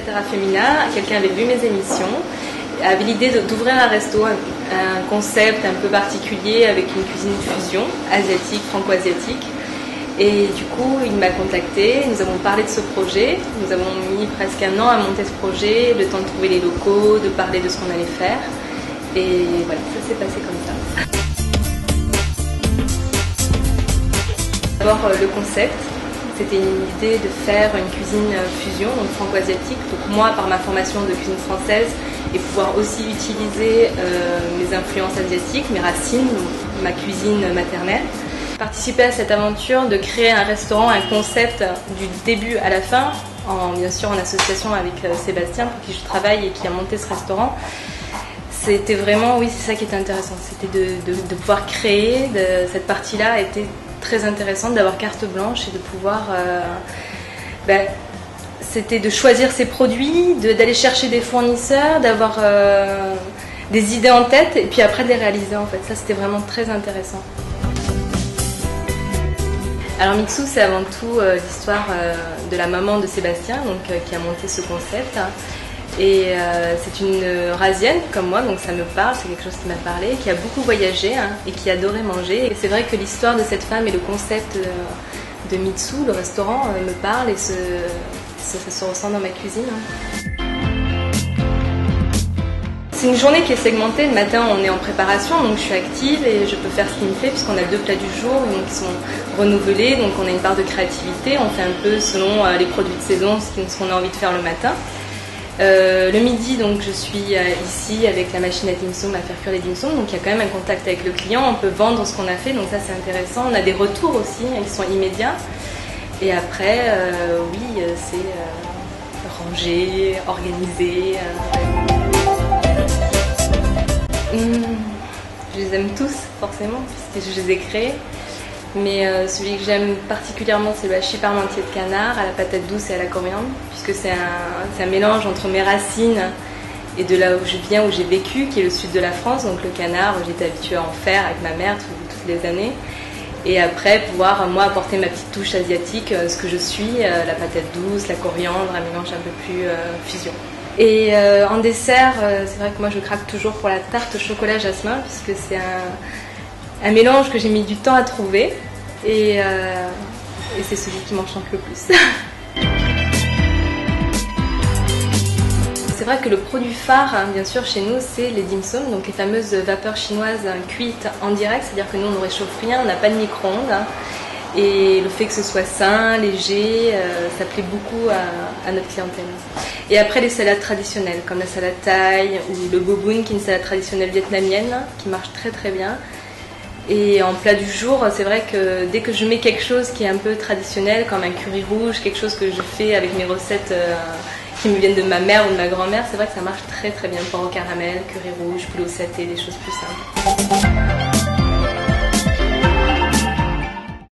Terra Femina, quelqu'un avait vu mes émissions, avait l'idée d'ouvrir un resto, un concept un peu particulier avec une cuisine fusion, asiatique, franco-asiatique. Et du coup, il m'a contacté, nous avons parlé de ce projet, nous avons mis presque 1 an à monter ce projet, le temps de trouver les locaux, de parler de ce qu'on allait faire. Et voilà, ça s'est passé comme ça. D'abord, le concept. C'était une idée de faire une cuisine fusion, donc franco-asiatique. Donc moi, par ma formation de cuisine française, et pouvoir aussi utiliser mes influences asiatiques, mes racines, ma cuisine maternelle. Participer à cette aventure de créer un restaurant, un concept du début à la fin, bien sûr en association avec Sébastien pour qui je travaille et qui a monté ce restaurant. C'était vraiment, oui, c'est ça qui était intéressant, c'était de pouvoir créer, cette partie-là était très intéressante, d'avoir carte blanche et de pouvoir, c'était de choisir ses produits, d'aller chercher des fournisseurs, d'avoir des idées en tête et puis après de les réaliser en fait, ça c'était vraiment très intéressant. Alors Mixou, c'est avant tout l'histoire de la maman de Sébastien, donc, qui a monté ce concept. Et c'est une Eurasienne comme moi, donc ça me parle, c'est quelque chose qui m'a parlé, qui a beaucoup voyagé et qui adorait manger. Et c'est vrai que l'histoire de cette femme et le concept de Mitsou, le restaurant, me parle et ça se ressent dans ma cuisine. C'est une journée qui est segmentée. Le matin, on est en préparation, donc je suis active et je peux faire ce qui me plaît puisqu'on a 2 plats du jour donc qui sont renouvelés, donc on a une part de créativité. On fait un peu selon les produits de saison, ce qu'on a envie de faire le matin. Le midi, donc je suis ici avec la machine à dim sum, à faire cuire les dim sum, donc il y a quand même un contact avec le client. On peut vendre ce qu'on a fait, donc ça c'est intéressant. On a des retours aussi qui sont immédiats. Et après, oui, c'est ranger, organiser. Je les aime tous, forcément, puisque je les ai créés. Mais celui que j'aime particulièrement, c'est le hachis parmentier de canard à la patate douce et à la coriandre, puisque c'est un mélange entre mes racines et de là où je viens, où j'ai vécu, qui est le sud de la France. Donc le canard, j'étais habituée à en faire avec ma mère toutes les années. Et après, pouvoir, moi, apporter ma petite touche asiatique, ce que je suis, la patate douce, la coriandre, un mélange un peu plus fusion. Et en dessert, c'est vrai que moi je craque toujours pour la tarte au chocolat jasmin, puisque c'est un mélange que j'ai mis du temps à trouver et c'est celui qui m'enchante le plus. C'est vrai que le produit phare, bien sûr, chez nous, c'est les dim sum, donc les fameuses vapeurs chinoises cuites en direct, c'est-à-dire que nous on ne réchauffe rien, on n'a pas de micro-ondes. Et le fait que ce soit sain, léger, ça plaît beaucoup à notre clientèle. Et après les salades traditionnelles, comme la salade thaï ou le boboon, qui est une salade traditionnelle vietnamienne, qui marche très très bien. Et en plat du jour, c'est vrai que dès que je mets quelque chose qui est un peu traditionnel, comme un curry rouge, quelque chose que je fais avec mes recettes qui me viennent de ma mère ou de ma grand-mère, c'est vrai que ça marche très très bien. Porc au caramel, curry rouge, poulet au saté, des choses plus simples.